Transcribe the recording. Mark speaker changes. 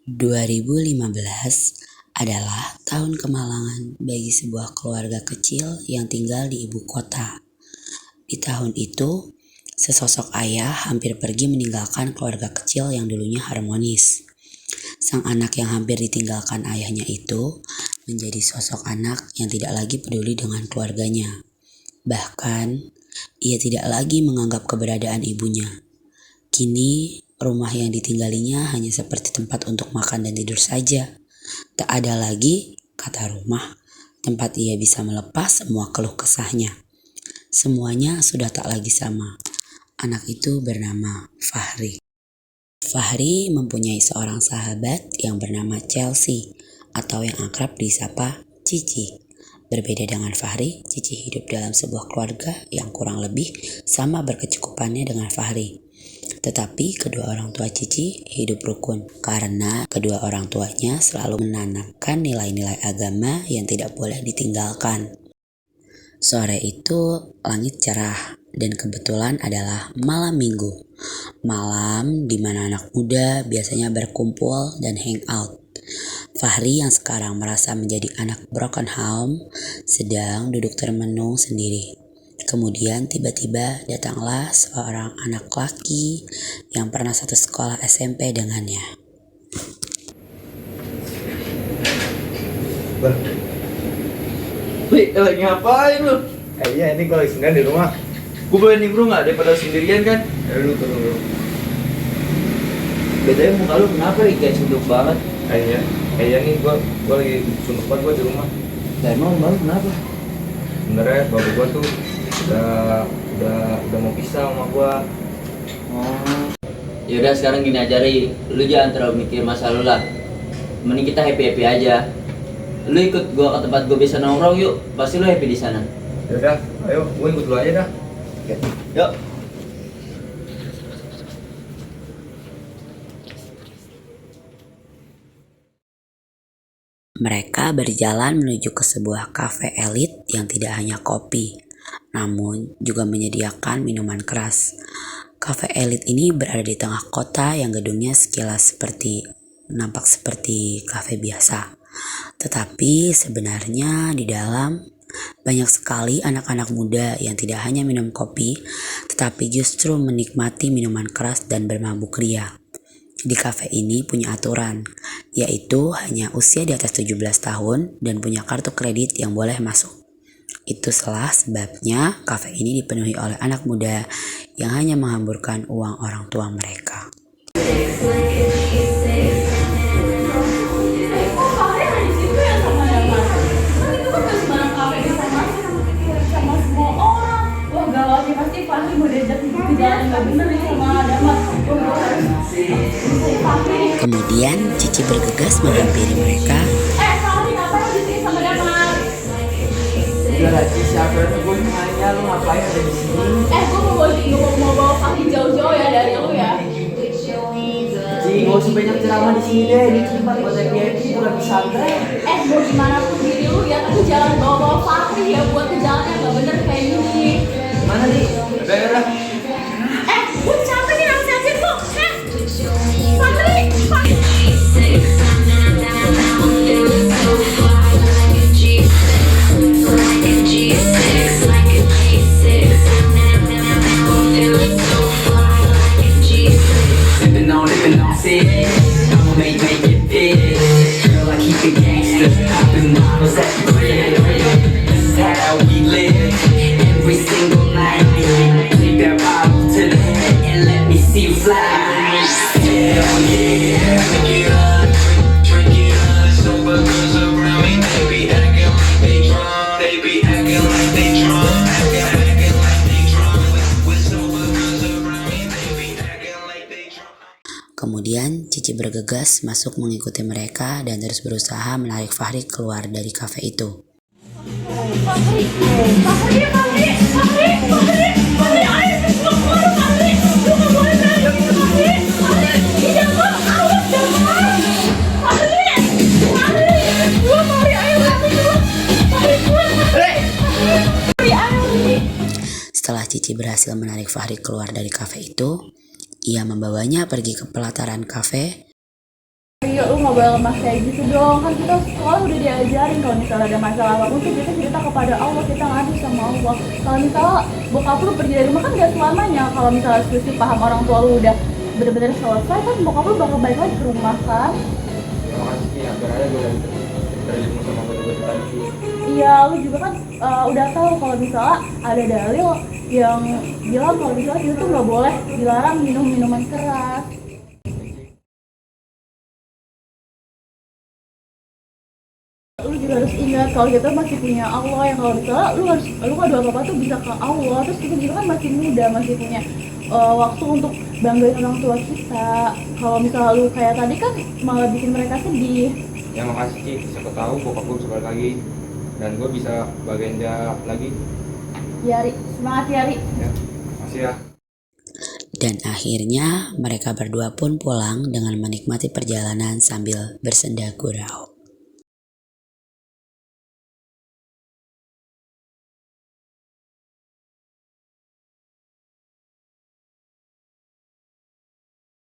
Speaker 1: 2015 adalah tahun kemalangan bagi sebuah keluarga kecil yang tinggal di ibu kota. Di tahun itu, sesosok ayah hampir pergi meninggalkan keluarga kecil yang dulunya harmonis. Sang anak yang hampir ditinggalkan ayahnya itu menjadi sosok anak yang tidak lagi peduli dengan keluarganya. Bahkan, ia tidak lagi menganggap keberadaan ibunya. Kini, rumah yang ditinggalinya hanya seperti tempat untuk makan dan tidur saja. Tak ada lagi, kata rumah, tempat ia bisa melepas semua keluh kesahnya. Semuanya sudah tak lagi sama. Anak itu bernama Fahri. Fahri mempunyai seorang sahabat yang bernama Chelsea, atau yang akrab disapa Cici. Berbeda dengan Fahri, Cici hidup dalam sebuah keluarga yang kurang lebih sama berkecukupannya dengan Fahri. Tetapi kedua orang tua Cici hidup rukun karena kedua orang tuanya selalu menanamkan nilai-nilai agama yang tidak boleh ditinggalkan. Sore itu langit cerah dan kebetulan adalah malam minggu. Malam di mana anak muda biasanya berkumpul dan hangout. Fahri yang sekarang merasa menjadi anak broken home sedang duduk termenung sendiri. Kemudian tiba-tiba datanglah seorang anak laki yang pernah satu sekolah SMP dengannya.
Speaker 2: Wih, lagi ngapain lu?
Speaker 3: Iya, ini kalau sendirian di rumah.
Speaker 2: Gue boleh nimbrung gak daripada sendirian kan?
Speaker 3: Lu tunggu dulu.
Speaker 2: Bedanya muka lu kenapa nih kayak suntuk banget?
Speaker 3: Iya nih, gua lagi suntuk banget gua di rumah.
Speaker 2: Nah emang lu kenapa?
Speaker 3: Sebenarnya bapak gua tuh udah mau pisah sama gua.
Speaker 2: Oh. Yaudah sekarang gini aja Ri, lu jangan terlalu mikir masa lalu lah. Mending kita happy aja. Lu ikut gua ke tempat gua bisa nongkrong yuk, pasti lu happy di sana.
Speaker 3: Yaudah, ayo gua ikut dulu aja dah.
Speaker 2: Yuk.
Speaker 1: Mereka berjalan menuju ke sebuah kafe elit yang tidak hanya kopi, namun juga menyediakan minuman keras. Kafe elit ini berada di tengah kota yang gedungnya sekilas nampak seperti kafe biasa. Tetapi sebenarnya di dalam banyak sekali anak-anak muda yang tidak hanya minum kopi, tetapi justru menikmati minuman keras dan bermabuk ria. Di kafe ini punya aturan, yaitu hanya usia di atas 17 tahun dan punya kartu kredit yang boleh masuk. Itulah sebabnya kafe ini dipenuhi oleh anak muda yang hanya menghamburkan uang orang tua mereka. Kemudian Cici bergegas menghampiri mereka.
Speaker 4: Fahri, ngapain di sini sama Damar?
Speaker 2: Udah Raci, siapa yang gue nanya lu ngapain ada di sini?
Speaker 4: Gue mau bawa Fahri jauh-jauh ya dari lu ya.
Speaker 2: Ci, gak usah banyak ceramah di sini deh, ini tempat buat happy bukan pesantren.
Speaker 4: Mau gimana pun diri lu ya, tapi jangan bawa Fahri ya buat ke jalan yang gak bener kayak gini.
Speaker 2: Mana nih?
Speaker 3: Udah.
Speaker 4: Gue capek nih nasihatin lu. Fahri.
Speaker 5: Living on city, I'ma make it big. Girl, I keep it gangster, popping models at the crib. This is how we live, every single night. Take that bottle to the head and let me see you fly. Hell yeah, drink it up, drink it up. Sober girls around me, they be acting like they drunk. They be acting like they drunk, acting like they drunk. With sober girls around me, they be acting like they drunk.
Speaker 1: Kemudian Cici bergegas masuk mengikuti mereka dan terus berusaha menarik Fahri keluar dari kafe itu.
Speaker 4: Fahri, ayo keluar Fahri. Lu gak boleh kayak gitu Fahri. Iya gue awas Damar. Fahri, ayo Fahri keluar. Fahri, ayo.
Speaker 1: Setelah Cici berhasil menarik Fahri keluar dari kafe itu, ia membawanya pergi ke pelataran kafe
Speaker 4: Rio, lu nggak boleh lemah kayak gitu dong. Kan kita sekolah udah diajarin kalau misalnya ada masalah apapun tuh kita cerita kepada Allah, kita ngadu sama Allah. Kalau misalnya bokap lu pergi dari rumah kan gak selamanya. Kalau misalnya selisih paham orang tua lu udah bener-bener selesai kan bokap lu bakal balik lagi ke rumah kan.
Speaker 3: Ya makasih sih, hampir aja gue dari ketemu sama gue tadi.
Speaker 4: Iya, lu juga kan udah tahu kalau misalnya ada dalil yang bilang kalau misalnya kita tuh nggak boleh dilarang minum minuman keras. Lu juga harus ingat kalau kita masih punya Allah, yang kalau misalnya lu ada apa-apa tuh bisa ke Allah. Terus kita juga kan masih muda, masih punya waktu untuk banggain orang tua kita. Kalau misalnya lu kayak tadi kan malah bikin mereka sedih.
Speaker 3: Ya makasih Ci, siapa tahu bokap gue bisa balik lagi dan gue bisa bagian dia lagi.
Speaker 4: Ya, Ri. Semangat ya, Ri.
Speaker 3: Ya, makasih ya.
Speaker 1: Dan akhirnya mereka berdua pun pulang dengan menikmati perjalanan sambil bersenda gurau.